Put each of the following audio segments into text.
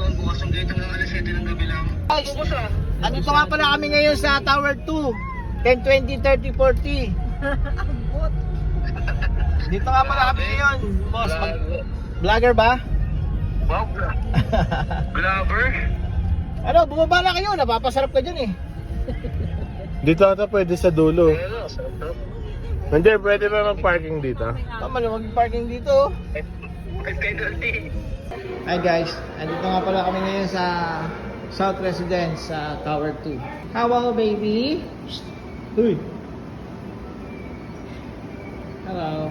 doon. Bukas yung gate hanggang alas 7 ng gabi lang. Guys, andito nga pala kami ngayon sa Tower 2. 10, 20, 30, 40. Dito nga pala kami ngayon, boss. Vlogger ba? Wow, Glover. Ano, bumaba na kayo. Napapasarap ka dyan eh. Dito ata pwede sa dulo. Pero, sarap. Hindi, pwede ba mag-parking dito? Tama na mag-parking dito. 5:30. Hi guys, andito nga pala kami ngayon sa South Residence sa Tower 2. Hello baby. Uy. Hello.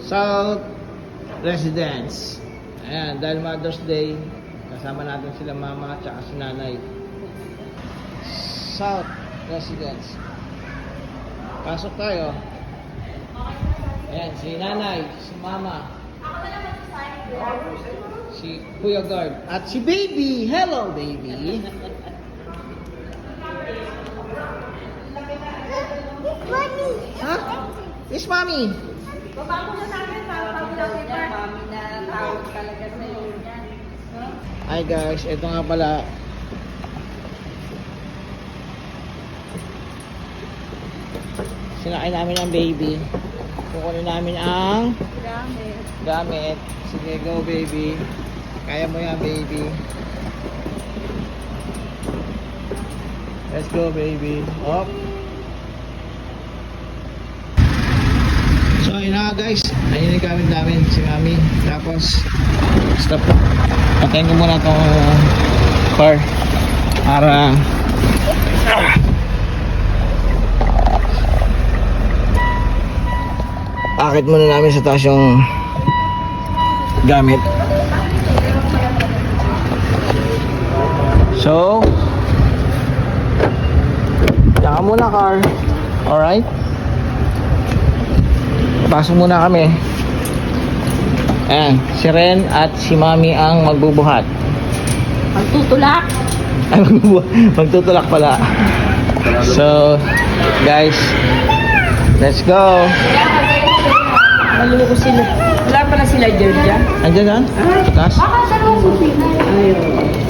South Residence. Ayan, dahil Mother's Day, kasama natin sila mama at saka si nanay. South Residence. Pasok tayo. Ayan, si nanay, si mama, si Kuya Guard, at si baby. Hello baby. Ha? Yes, mommy. Baba mo na sa akin para pag-lapit pa. Mami na tawag talaga sa iyo niyan. Hi guys, ito nga pala. Sinakay namin ang baby. Kukunin namin ang gamit. Sige, go baby. Kaya mo yan baby. Let's go baby. Up. So yun na guys, ayun yung gamit namin si mami. Tapos stop. Patayin ko muna itong car para akit muna namin sa taas yung gamit. So diyan ka muna car. Alright, pasok muna kami. Ayan, si Ren at si Mami ang magbubuhat. Magtutulak. Ay, magtutulak pala. So, guys, let's go. Maluloko sila. Wala pala sila dyan. Andiyan na? Taas? Baka dalawang kusina. Ayun.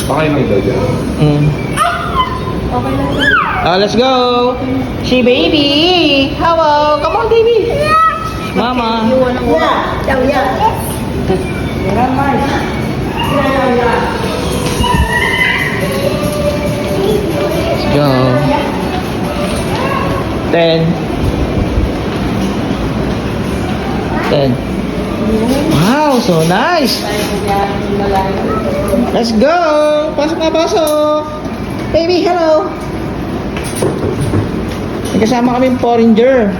Okay na ito dyan. Okay lang. Oh, let's go. Si baby. Hello. Come on, baby. Mama. Let's go. 10. 10. Wow, so nice. Let's go. Pasok na, pasok. Baby, hello. May kasama kaming foreigner.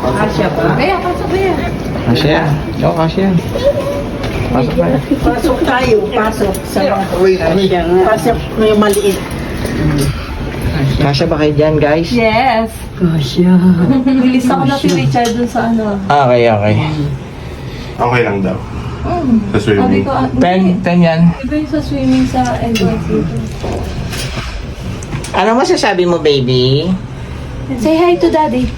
Kasya ba? Kaya, pasok ba yan? Kasya. Oo, kasya. Pasok na. Pasok tayo, pasok sa mga pasok na yung maliit. Kasya ba kayo dyan, guys? Yes. Kasya. Release ako na si Richard dun sa ano. Okay, okay. Okay lang daw. Sa Sabi swimming. ko, 10 yan. iba yung sa swimming sa NYC. Ano masasabi mo, baby? Say hi to daddy.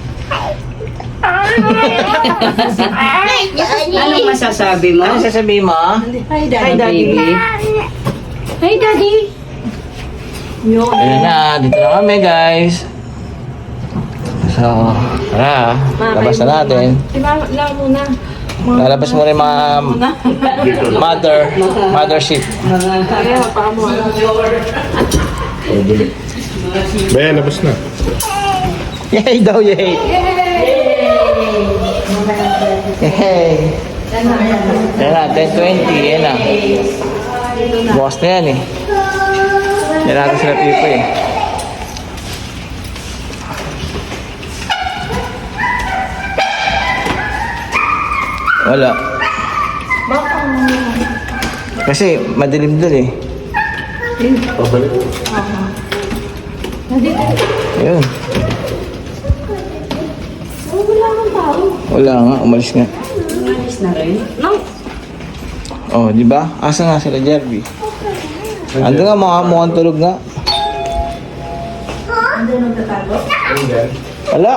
Anong masasabi mo? Ano sasabihin mo? Hi daddy. Hi, daddy. Hi daddy. Ayun na, dito na kami, guys. So, tara. Labas na natin. Lang muna. Lalabas mo rin mga mothership. Kaya, baka mo. Bayan, labas na. Yay daw, yay! Yay! Yan na, 10:20, yan na. Bukas na yan eh. Yan natin sila Pipo eh. Wala. Kasi madilim dun eh. Pabalik. Ayun. Wala nang tao. Wala nga, umalis nga. Umalis na rin? No. Oh, di ba? Asa nga sila, Jerby? Ando nga, mukhang tulog nga. Ano nagtatago? Wala.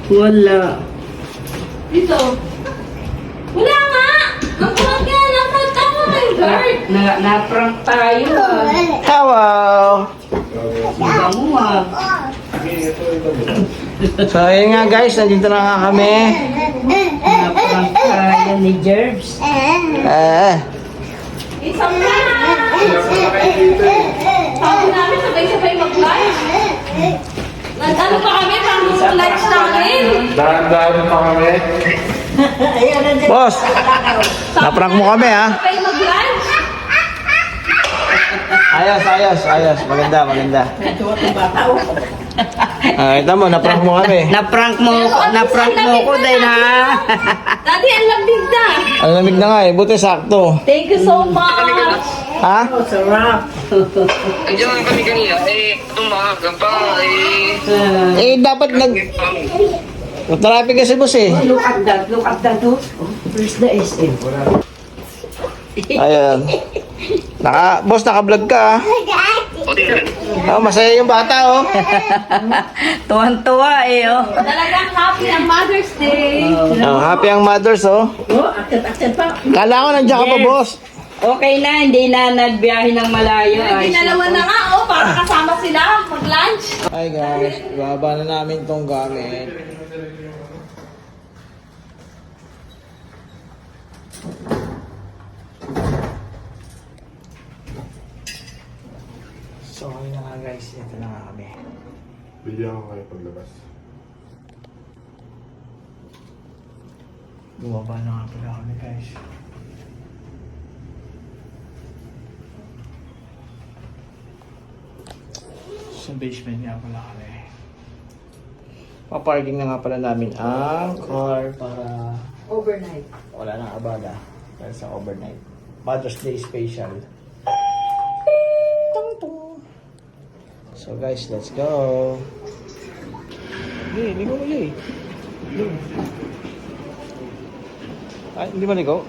Wala. Dito. Na-prank tayo ah. Hello! Iba mo ah. So, ayun nga guys, nandito na nga kami. Na-prank tayo ni Jerbs. Isang na! Sabi namin sabay-sabay mag-lunch. Nag-ano pa kami, pang lunch namin. Dahan-dahan pa kami. Boss, naprank mo kami ha. Sabay mag-lunch. Ayos. Maganda. Natuwa itong bata oh. Kita mo, naprank mo kami. Na-prank mo ko dahil ha. Daddy, ang lambing na. Ang lamig na nga eh, buti sakto. Thank you so much. Ha? Oh, sarap. Nandiyan kami kanina. Tumaga pa. Dapat traffic kasi boss eh. Look at that oh. Where's the SM? Ayan. Boss, naka-vlog ka ah. Masaya yung bata oh. Tuwan-tuwa eh oh. Talagang happy ang Mother's Day. Happy ang mothers oh. Oh, akit pa. Kala ko nandiyan ka pa boss. Okay na, hindi na nagbiyahe ng malayo. Hindi dalawa na nga, para kasama sila mag-lunch. Hi guys, ibaba na namin tong gamit. So, ayun na nga guys, ito na nga kami. Bigyan ko kayo paglabas. Bumaba na nga pala kami guys. Sa basement nga pala kami. Paparking na nga pala namin ang car para Overnight. wala nang abala dahil sa overnight. Mother's Day special. Tung-tung. So guys, let's go. Hindi ko mali. Ay, hindi ba ligo?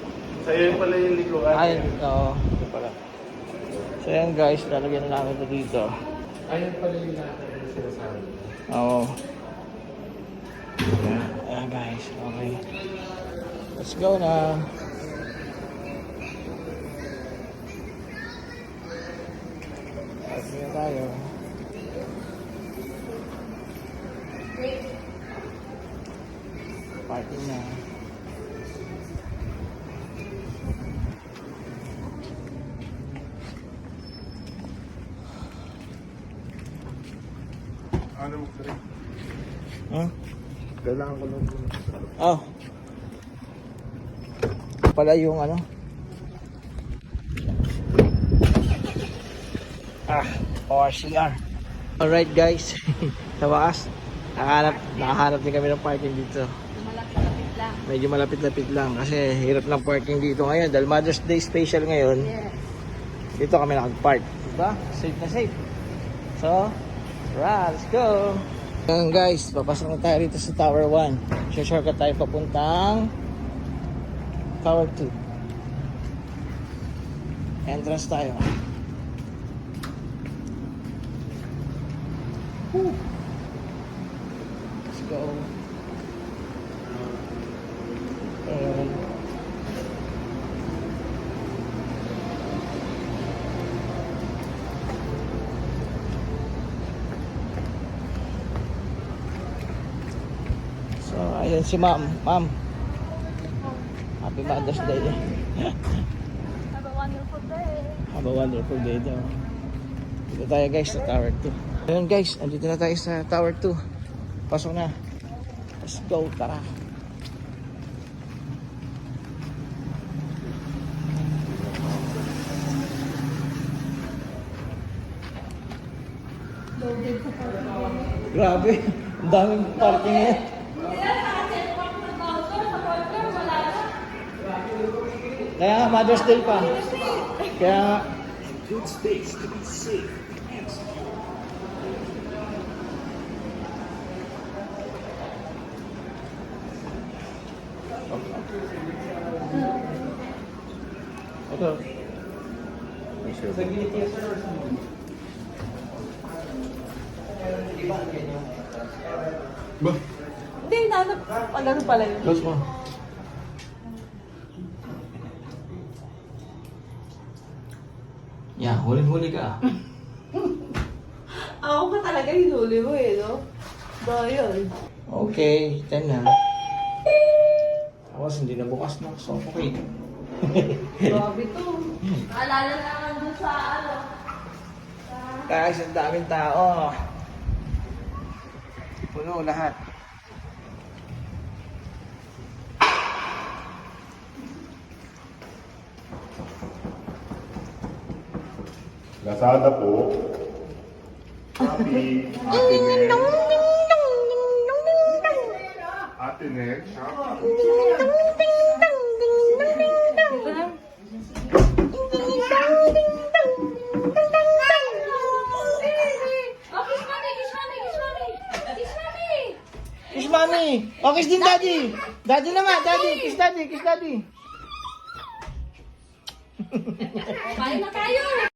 Sa'yo pala yung likuan. Ay, oo. Ito pala. So yan guys, lalagyan na namin ito dito. Ayun pala yung sinasabi. Oo. Ayan guys, okay. Let's go na. Parking na tayo. Parking na. Ano mo ka rin? Huh? Kailangan ko lang Oh. Pala yung ano. ORCR. Alright guys. Sa wakas, nakahanap din kami ng parking dito. Malapit lang. Medyo malapit-lapit lang kasi hirap ng parking dito ngayon dahil Mother's Day special ngayon. Yes. Dito kami nakag-park. Diba? Safe na safe. So, let's go! Ngayon guys, papasok na tayo rito sa Tower 1. Shortcut tayo papuntang Tower 2. Entrance tayo. Woo. Let's go. And so, ayun si ma'am. Ma'am, happy Mother's Day. Have a wonderful day. Have a wonderful day daw. Dito tayo guys sa Tower 2. Ayun guys, andito na tayo sa Tower 2. Pasok na. Let's go, tara. Grabe, ang daming parking ngayon. Kaya nga, Mother's Day pa. Kaya nga, good space to be safe. Ito. Sa gilid niya, sir, or sa gilid? Ba? Hindi, nanap. Palaro pala yun. Close mo. Yan, huling-huli ka. Ako pa talaga hinuli mo eh, no? Dahil. Okay, 10 na. Tapos hindi na bukas na. So, okay. Grabe to. Naalala naman doon sa ano. Guys, ang daming tao. Puno lahat. Lazada po. Shopee. Ate Ned. Ate Ned. Shopee. Oh, kiss mommy, kiss mommy, kiss mommy. Kiss mommy. Kiss mommy! Oh, kiss din daddy! Daddy naman, daddy! Kiss daddy, kiss daddy! Kain na tayo.